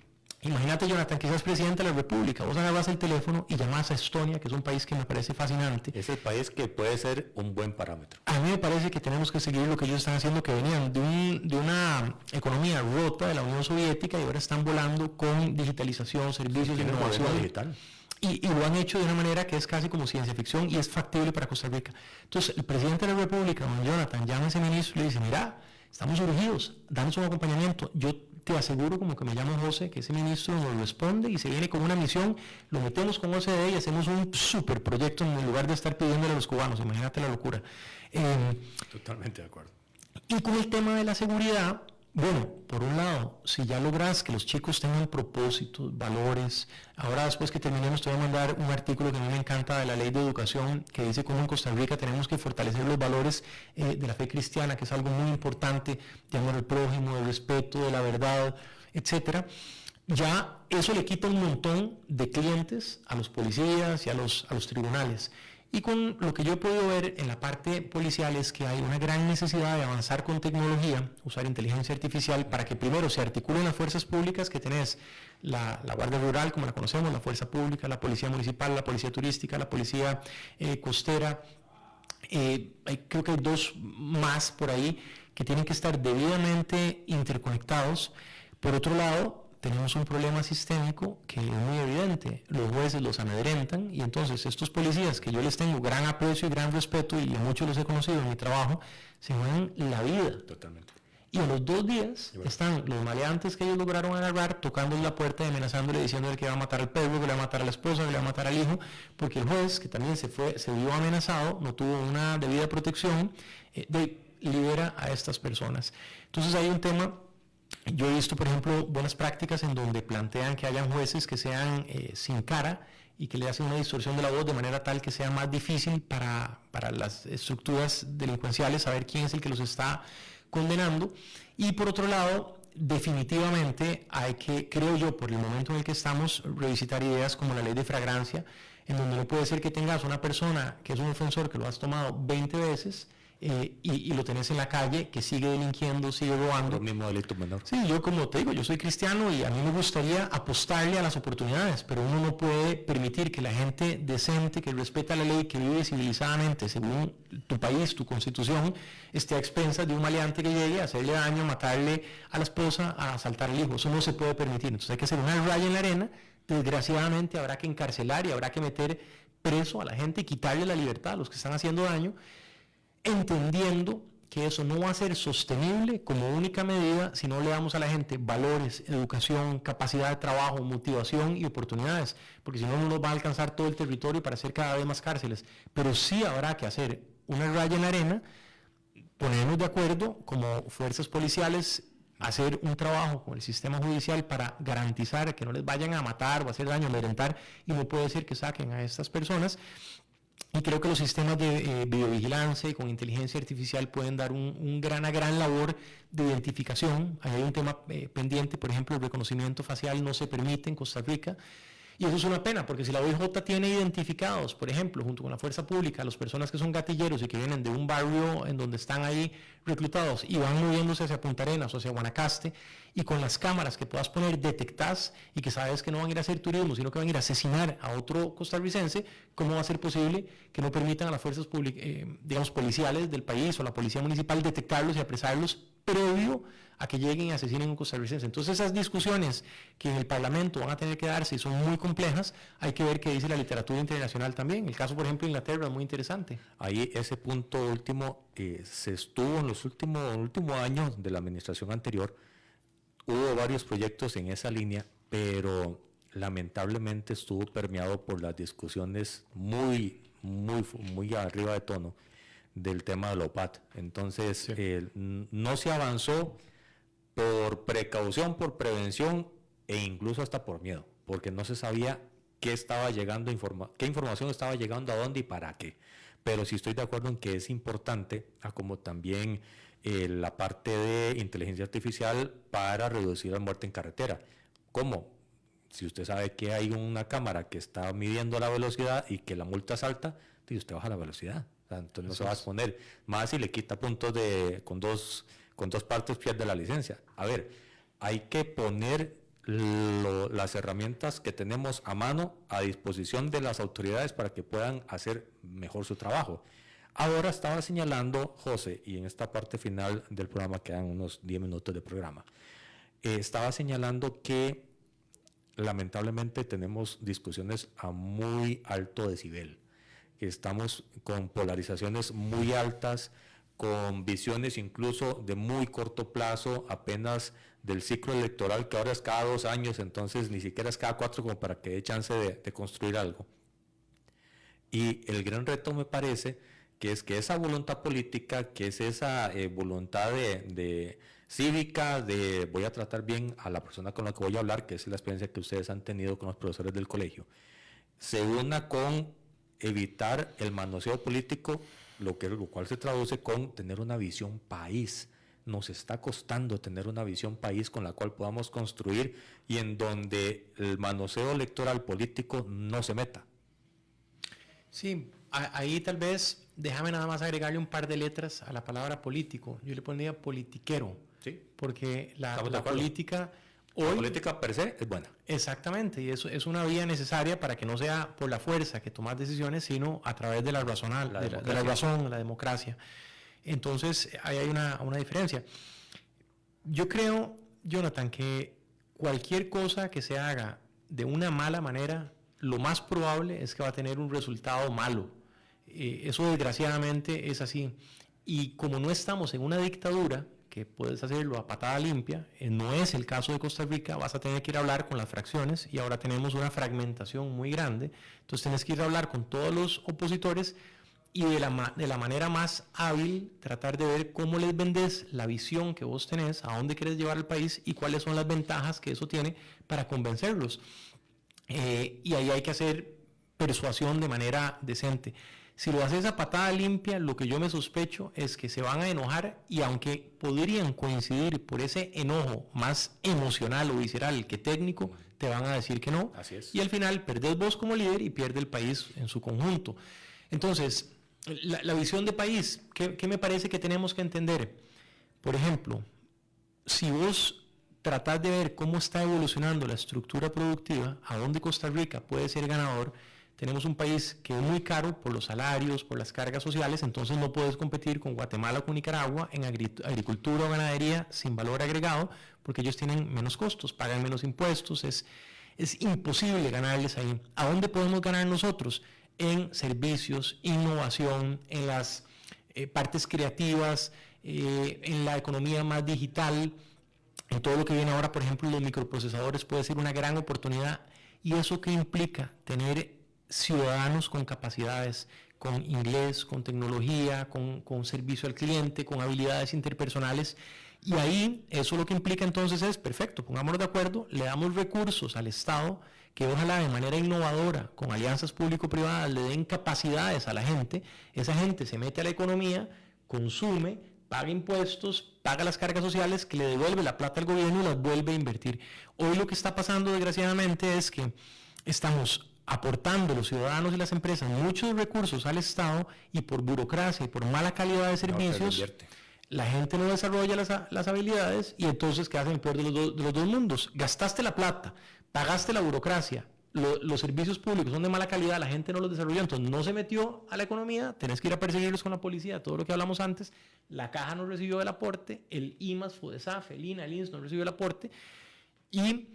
[SPEAKER 4] imagínate, Jonathan, que seas presidente de la República, vos agarras el teléfono y llamas a Estonia, que es un país que me parece fascinante.
[SPEAKER 3] Es el país que puede ser un buen parámetro.
[SPEAKER 4] A mí me parece que tenemos que seguir lo que ellos están haciendo, que venían de una economía rota de la Unión Soviética y ahora están volando con digitalización, servicios de innovación digital. Y lo han hecho de una manera que es casi como ciencia ficción y es factible para Costa Rica. Entonces, el presidente de la República, don Jonathan, llama a ese ministro y le dice, mira, estamos urgidos, danos un acompañamiento. Yo te aseguro, como que me llamo José, que ese ministro nos responde y se viene con una misión, lo metemos con OCDE y hacemos un super proyecto en lugar de estar pidiéndole a los cubanos. Imagínate la locura.
[SPEAKER 3] Totalmente de acuerdo.
[SPEAKER 4] Y con el tema de la seguridad, bueno, por un lado, si ya logras que los chicos tengan propósitos, valores, ahora después que terminemos te voy a mandar un artículo que a mí me encanta de la Ley de Educación que dice cómo en Costa Rica tenemos que fortalecer los valores de la fe cristiana, que es algo muy importante, de amor al prójimo, de respeto, de la verdad, etcétera. Ya eso le quita un montón de clientes a los policías y a los tribunales. Y con lo que yo he podido ver en la parte policial es que hay una gran necesidad de avanzar con tecnología, usar inteligencia artificial para que primero se articulen las fuerzas públicas que tenés, la Guardia Rural, como la conocemos, la Fuerza Pública, la Policía Municipal, la Policía Turística, la Policía Costera. Creo que hay dos más por ahí que tienen que estar debidamente interconectados. Por otro lado, tenemos un problema sistémico que es muy evidente. Los jueces los amedrentan y entonces estos policías, que yo les tengo gran aprecio y gran respeto y a muchos los he conocido en mi trabajo, se juegan la vida.
[SPEAKER 3] Totalmente.
[SPEAKER 4] Y a los 2 días están los maleantes que ellos lograron agarrar tocando la puerta y amenazándole, diciéndole que va a matar al perro, que le va a matar a la esposa, que le va a matar al hijo, porque el juez, que también se vio amenazado, no tuvo una debida protección, libera a estas personas. Entonces hay un tema. Yo he visto, por ejemplo, buenas prácticas en donde plantean que hayan jueces que sean sin cara y que le hacen una distorsión de la voz de manera tal que sea más difícil para las estructuras delincuenciales saber quién es el que los está condenando. Y por otro lado, definitivamente hay que, creo yo, por el momento en el que estamos, revisitar ideas como la ley de flagrancia, en donde no puede ser que tengas una persona que es un ofensor que lo has tomado 20 veces y lo tenés en la calle, que sigue delinquiendo, sigue robando.
[SPEAKER 3] El mismo delito menor.
[SPEAKER 4] Sí, yo como te digo, yo soy cristiano y a mí me gustaría apostarle a las oportunidades, pero uno no puede permitir que la gente decente, que respeta la ley, que vive civilizadamente según tu país, tu constitución, esté a expensas de un maleante que llegue a hacerle daño, a matarle a la esposa, a asaltar al hijo. Eso no se puede permitir. Entonces hay que hacer una raya en la arena. Desgraciadamente habrá que encarcelar y habrá que meter preso a la gente y quitarle la libertad a los que están haciendo daño, entendiendo que eso no va a ser sostenible como única medida si no le damos a la gente valores, educación, capacidad de trabajo, motivación y oportunidades, porque si no, no nos va a alcanzar todo el territorio para hacer cada vez más cárceles. Pero sí habrá que hacer una raya en la arena, ponernos de acuerdo como fuerzas policiales, hacer un trabajo con el sistema judicial para garantizar que no les vayan a matar o a hacer daño, amedrentar, y no puede ser que saquen a estas personas. Y creo que los sistemas de videovigilancia y con inteligencia artificial pueden dar una gran labor de identificación. Ahí hay un tema pendiente, por ejemplo, el reconocimiento facial no se permite en Costa Rica. Y eso es una pena, porque si la OIJ tiene identificados, por ejemplo, junto con la fuerza pública, las personas que son gatilleros y que vienen de un barrio en donde están ahí reclutados y van moviéndose hacia Punta Arenas o hacia Guanacaste, y con las cámaras que puedas poner detectás y que sabes que no van a ir a hacer turismo, sino que van a ir a asesinar a otro costarricense, ¿cómo va a ser posible que no permitan a las fuerzas policiales del país o la policía municipal detectarlos y apresarlos previo a que lleguen y asesinen a un costarricense? Entonces esas discusiones que en el Parlamento van a tener que darse y son muy complejas, hay que ver qué dice la literatura internacional también. El caso, por ejemplo, de Inglaterra es muy interesante.
[SPEAKER 3] Ahí ese punto último se estuvo en los últimos años de la administración anterior, hubo varios proyectos en esa línea, pero lamentablemente estuvo permeado por las discusiones muy arriba de tono del tema de la OPAT. Entonces, sí, no se avanzó por precaución, por prevención e incluso hasta por miedo, porque no se sabía qué estaba llegando, qué información estaba llegando a dónde y para qué. Pero sí estoy de acuerdo en que es importante, como también la parte de inteligencia artificial para reducir la muerte en carretera. ¿Cómo? Si usted sabe que hay una cámara que está midiendo la velocidad y que la multa es alta, pues usted baja la velocidad. O sea, entonces no se va a exponer. Más si le quita puntos con dos partes pierde la licencia. A ver, hay que poner las herramientas que tenemos a mano a disposición de las autoridades para que puedan hacer mejor su trabajo. Ahora estaba señalando José, y en esta parte final del programa quedan unos 10 minutos de programa, estaba señalando que lamentablemente tenemos discusiones a muy alto decibel, que estamos con polarizaciones muy altas, con visiones incluso de muy corto plazo, apenas del ciclo electoral, que ahora es cada 2 años, entonces ni siquiera es cada 4 como para que dé chance de construir algo. Y el gran reto me parece que es que esa voluntad política, que es esa voluntad de cívica, de voy a tratar bien a la persona con la que voy a hablar, que es la experiencia que ustedes han tenido con los profesores del colegio, se una con evitar el manoseo político, lo cual se traduce con tener una visión país. Nos está costando tener una visión país con la cual podamos construir y en donde el manoseo electoral político no se meta.
[SPEAKER 4] Sí, ahí tal vez déjame nada más agregarle un par de letras a la palabra político. Yo le pondría politiquero.
[SPEAKER 3] Sí.
[SPEAKER 4] Porque la política hoy...
[SPEAKER 3] La política per se es buena.
[SPEAKER 4] Exactamente, y eso es una vía necesaria para que no sea por la fuerza que tomas decisiones, sino a través de la razón, la democracia. Entonces, ahí hay una diferencia. Yo creo, Jonathan, que cualquier cosa que se haga de una mala manera, lo más probable es que va a tener un resultado malo. Eso desgraciadamente es así. Y como no estamos en una dictadura, que puedes hacerlo a patada limpia, no es el caso de Costa Rica, vas a tener que ir a hablar con las fracciones y ahora tenemos una fragmentación muy grande, entonces tienes que ir a hablar con todos los opositores y de la manera más hábil tratar de ver cómo les vendes la visión que vos tenés, a dónde quieres llevar al país y cuáles son las ventajas que eso tiene para convencerlos. Y ahí hay que hacer persuasión de manera decente. Si lo haces a patada limpia, lo que yo me sospecho es que se van a enojar y aunque podrían coincidir por ese enojo más emocional o visceral que técnico, te van a decir que no.
[SPEAKER 3] Así es.
[SPEAKER 4] Y al final perdés vos como líder y pierde el país en su conjunto. Entonces, la visión de país, ¿qué me parece que tenemos que entender? Por ejemplo, si vos tratás de ver cómo está evolucionando la estructura productiva, a dónde Costa Rica puede ser ganador, tenemos un país que es muy caro por los salarios, por las cargas sociales, entonces no puedes competir con Guatemala o con Nicaragua en agricultura o ganadería sin valor agregado, porque ellos tienen menos costos, pagan menos impuestos, es imposible ganarles ahí. ¿A dónde podemos ganar nosotros? En servicios, innovación, en las partes creativas, en la economía más digital, en todo lo que viene ahora, por ejemplo, los microprocesadores puede ser una gran oportunidad. ¿Y eso qué implica? Tener ciudadanos con capacidades, con inglés, con tecnología, con servicio al cliente, con habilidades interpersonales. Y ahí eso lo que implica entonces es, perfecto, pongámonos de acuerdo, le damos recursos al Estado que ojalá de manera innovadora, con alianzas público-privadas, le den capacidades a la gente. Esa gente se mete a la economía, consume, paga impuestos, paga las cargas sociales, que le devuelve la plata al gobierno y las vuelve a invertir. Hoy lo que está pasando desgraciadamente es que estamos aportando los ciudadanos y las empresas muchos recursos al Estado y por burocracia y por mala calidad de servicios, la gente no desarrolla las habilidades y entonces quedas en el peor de los dos mundos. Gastaste la plata, pagaste la burocracia, los servicios públicos son de mala calidad, la gente no los desarrolló, entonces no se metió a la economía, tenés que ir a perseguirlos con la policía, todo lo que hablamos antes, la caja no recibió el aporte, el IMAS, FODESAF, el INA, el INS no recibió el aporte y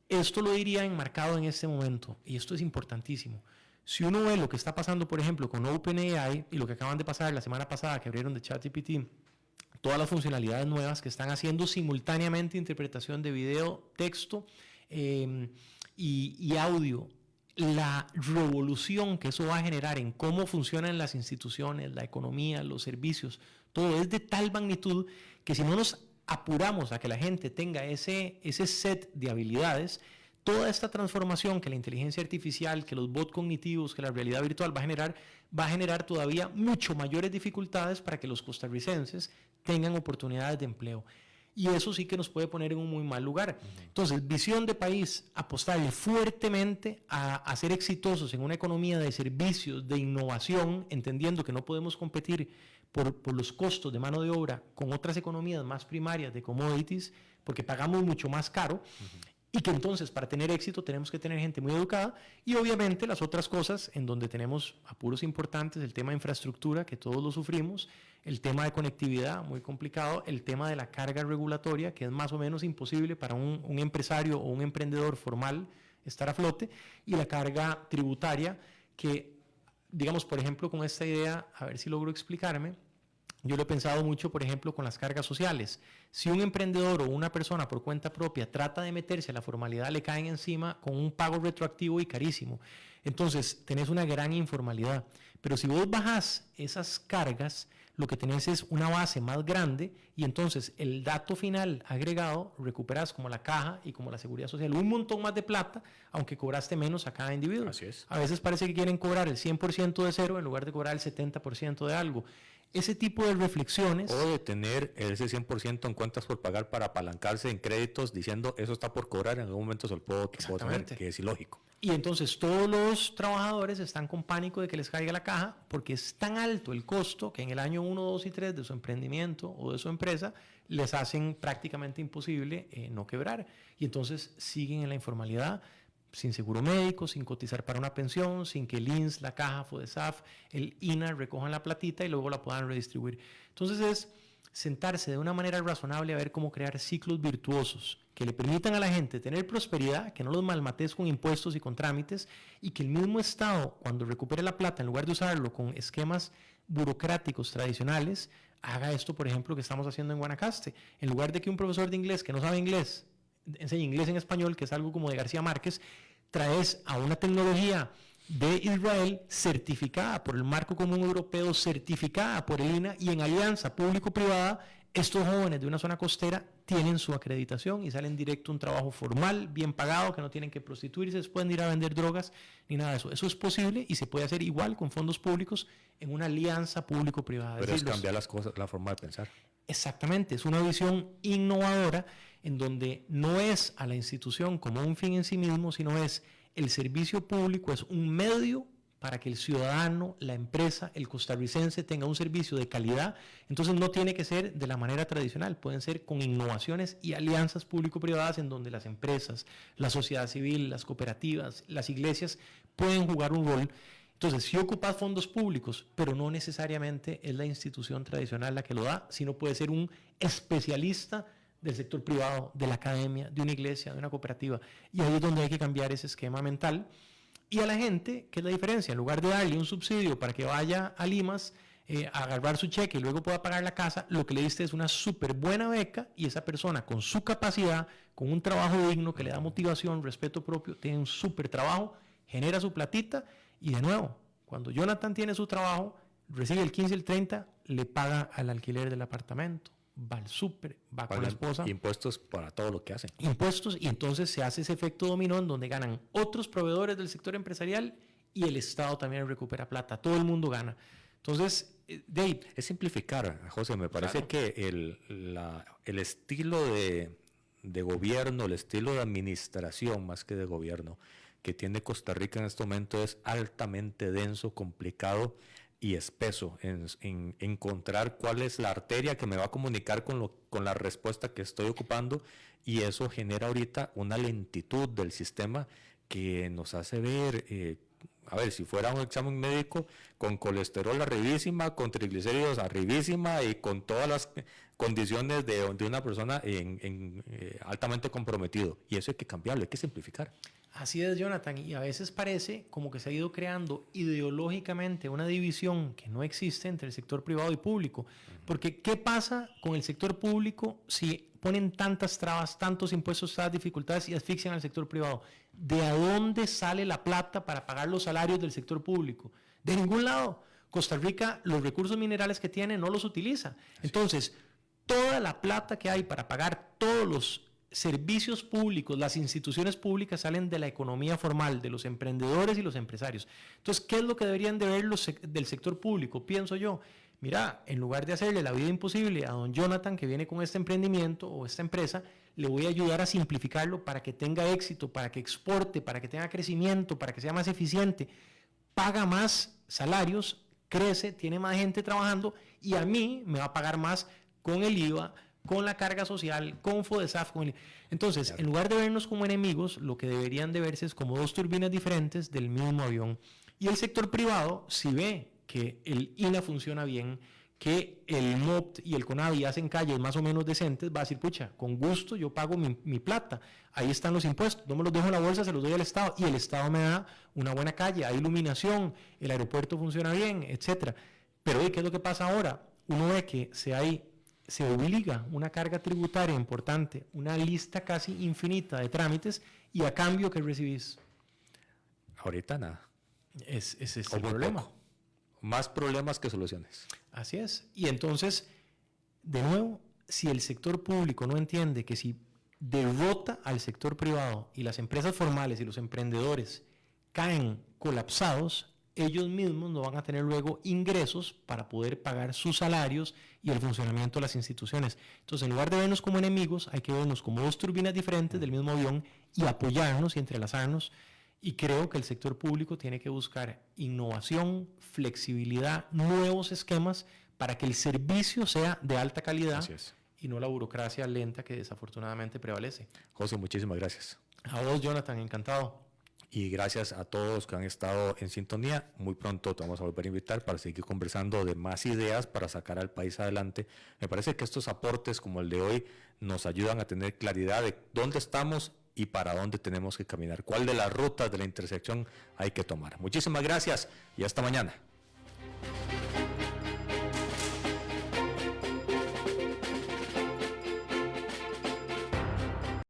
[SPEAKER 4] esto lo diría enmarcado en este momento, y esto es importantísimo. Si uno ve lo que está pasando, por ejemplo, con OpenAI y lo que acaban de pasar la semana pasada que abrieron de ChatGPT, todas las funcionalidades nuevas que están haciendo simultáneamente interpretación de video, texto, y audio, la revolución que eso va a generar en cómo funcionan las instituciones, la economía, los servicios, todo es de tal magnitud que si no nos apuramos a que la gente tenga ese set de habilidades, toda esta transformación que la inteligencia artificial, que los bots cognitivos, que la realidad virtual va a generar todavía mucho mayores dificultades para que los costarricenses tengan oportunidades de empleo. Y eso sí que nos puede poner en un muy mal lugar. Entonces, visión de país, apostarle fuertemente a ser exitosos en una economía de servicios, de innovación, entendiendo que no podemos competir por los costos de mano de obra con otras economías más primarias de commodities, porque pagamos mucho más caro. Y que entonces para tener éxito tenemos que tener gente muy educada y obviamente las otras cosas en donde tenemos apuros importantes, el tema de infraestructura, que todos lo sufrimos, el tema de conectividad, muy complicado, el tema de la carga regulatoria, que es más o menos imposible para un empresario o un emprendedor formal estar a flote, y la carga tributaria, que digamos, por ejemplo, con esta idea, a ver si logro explicarme, yo lo he pensado mucho, por ejemplo, con las cargas sociales. Si un emprendedor o una persona por cuenta propia trata de meterse a la formalidad, le caen encima con un pago retroactivo y carísimo. Entonces, tenés una gran informalidad. Pero si vos bajás esas cargas, lo que tenés es una base más grande y entonces el dato final agregado recuperas como la caja y como la seguridad social un montón más de plata, aunque cobraste menos a cada individuo.
[SPEAKER 3] Así es.
[SPEAKER 4] A veces parece que quieren cobrar el 100% de cero en lugar de cobrar el 70% de algo. Ese tipo de reflexiones...
[SPEAKER 3] O de tener ese 100% en cuentas por pagar para apalancarse en créditos diciendo eso está por cobrar, en algún momento se lo puedo tener, que es ilógico.
[SPEAKER 4] Y entonces todos los trabajadores están con pánico de que les caiga la caja porque es tan alto el costo que en el año 1, 2 y 3 de su emprendimiento o de su empresa les hacen prácticamente imposible no quebrar. Y entonces siguen en la informalidad, sin seguro médico, sin cotizar para una pensión, sin que el INSS, la Caja, FODESAF, el INA recojan la platita y luego la puedan redistribuir. Entonces es sentarse de una manera razonable a ver cómo crear ciclos virtuosos que le permitan a la gente tener prosperidad, que no los malmates con impuestos y con trámites, y que el mismo Estado, cuando recupere la plata, en lugar de usarlo con esquemas burocráticos tradicionales, haga esto, por ejemplo, que estamos haciendo en Guanacaste. En lugar de que un profesor de inglés que no sabe inglés enseña inglés en español, que es algo como de García Márquez, traes a una tecnología de Israel certificada por el Marco Común Europeo, certificada por el INA y en alianza público-privada, estos jóvenes de una zona costera tienen su acreditación y salen directo a un trabajo formal, bien pagado, que no tienen que prostituirse, pueden ir a vender drogas ni nada de eso. Eso es posible y se puede hacer igual con fondos públicos en una alianza público-privada.
[SPEAKER 3] Pero es cambiar las cosas, la forma de pensar.
[SPEAKER 4] Exactamente, es una visión innovadora en donde no es a la institución como un fin en sí mismo, sino es el servicio público, es un medio para que el ciudadano, la empresa, el costarricense tenga un servicio de calidad. Entonces no tiene que ser de la manera tradicional, pueden ser con innovaciones y alianzas público-privadas en donde las empresas, la sociedad civil, las cooperativas, las iglesias pueden jugar un rol. Entonces, sí ocupas fondos públicos, pero no necesariamente es la institución tradicional la que lo da, sino puede ser un especialista del sector privado, de la academia, de una iglesia, de una cooperativa. Y ahí es donde hay que cambiar ese esquema mental. Y a la gente, ¿qué es la diferencia? En lugar de darle un subsidio para que vaya a Limas a agarrar su cheque y luego pueda pagar la casa, lo que le diste es una súper buena beca y esa persona con su capacidad, con un trabajo digno que le da motivación, respeto propio, tiene un súper trabajo, genera su platita. Y de nuevo, cuando Jonathan tiene su trabajo, recibe el 15, el 30, le paga al alquiler del apartamento, va al súper, va con la esposa.
[SPEAKER 3] Impuestos para todo lo que hacen.
[SPEAKER 4] Impuestos, y entonces se hace ese efecto dominó en donde ganan otros proveedores del sector empresarial y el Estado también recupera plata, todo el mundo gana. Entonces, Dave...
[SPEAKER 3] Es simplificar, José, me parece que el estilo de gobierno, el estilo de administración más que de gobierno, que tiene Costa Rica en este momento es altamente denso, complicado y espeso en encontrar cuál es la arteria que me va a comunicar con la respuesta que estoy ocupando, y eso genera ahorita una lentitud del sistema que nos hace ver, a ver, si fuera un examen médico con colesterol arribísima, con triglicéridos arribísima y con todas las condiciones de una persona altamente comprometido, y eso hay que cambiarlo, hay que simplificar.
[SPEAKER 4] Así es, Jonathan, y a veces parece como que se ha ido creando ideológicamente una división que no existe entre el sector privado y público. Porque, ¿qué pasa con el sector público si ponen tantas trabas, tantos impuestos, tantas dificultades y asfixian al sector privado? ¿De dónde sale la plata para pagar los salarios del sector público? De ningún lado. Costa Rica, los recursos minerales que tiene no los utiliza. Entonces, toda la plata que hay para pagar todos los servicios públicos, las instituciones públicas salen de la economía formal, de los emprendedores y los empresarios. Entonces, ¿qué es lo que deberían de ver los del sector público? Pienso yo, mira, en lugar de hacerle la vida imposible a don Jonathan que viene con este emprendimiento o esta empresa, le voy a ayudar a simplificarlo para que tenga éxito, para que exporte, para que tenga crecimiento, para que sea más eficiente, paga más salarios, crece, tiene más gente trabajando y a mí me va a pagar más con el IVA, con la carga social, con FODESAF. Entonces, claro, en lugar de vernos como enemigos, lo que deberían de verse es como dos turbinas diferentes del mismo avión. Y el sector privado, si ve que el INA funciona bien, que el MOPT y el CONAVI hacen calles más o menos decentes, va a decir, pucha, con gusto yo pago mi plata, ahí están los impuestos, no me los dejo en la bolsa, se los doy al Estado, y el Estado me da una buena calle, hay iluminación, el aeropuerto funciona bien, etcétera. Pero ¿qué es lo que pasa ahora? Uno ve que se obliga una carga tributaria importante, una lista casi infinita de trámites, y a cambio, ¿qué recibís?
[SPEAKER 3] Ahorita nada.
[SPEAKER 4] Ese es el problema.
[SPEAKER 3] Poco. Más problemas que soluciones.
[SPEAKER 4] Así es. Y entonces, de nuevo, si el sector público no entiende que si derrota al sector privado y las empresas formales y los emprendedores caen colapsados, ellos mismos no van a tener luego ingresos para poder pagar sus salarios y el funcionamiento de las instituciones. Entonces, en lugar de vernos como enemigos, hay que vernos como dos turbinas diferentes del mismo avión y apoyarnos y entrelazarnos. Y creo que el sector público tiene que buscar innovación, flexibilidad, nuevos esquemas para que el servicio sea de alta calidad y no la burocracia lenta que desafortunadamente prevalece.
[SPEAKER 3] José, muchísimas gracias.
[SPEAKER 4] A vos, Jonathan, encantado.
[SPEAKER 3] Y gracias a todos que han estado en sintonía. Muy pronto te vamos a volver a invitar para seguir conversando de más ideas para sacar al país adelante. Me parece que estos aportes como el de hoy nos ayudan a tener claridad de dónde estamos y para dónde tenemos que caminar, cuál de las rutas de la intersección hay que tomar. Muchísimas gracias y hasta mañana.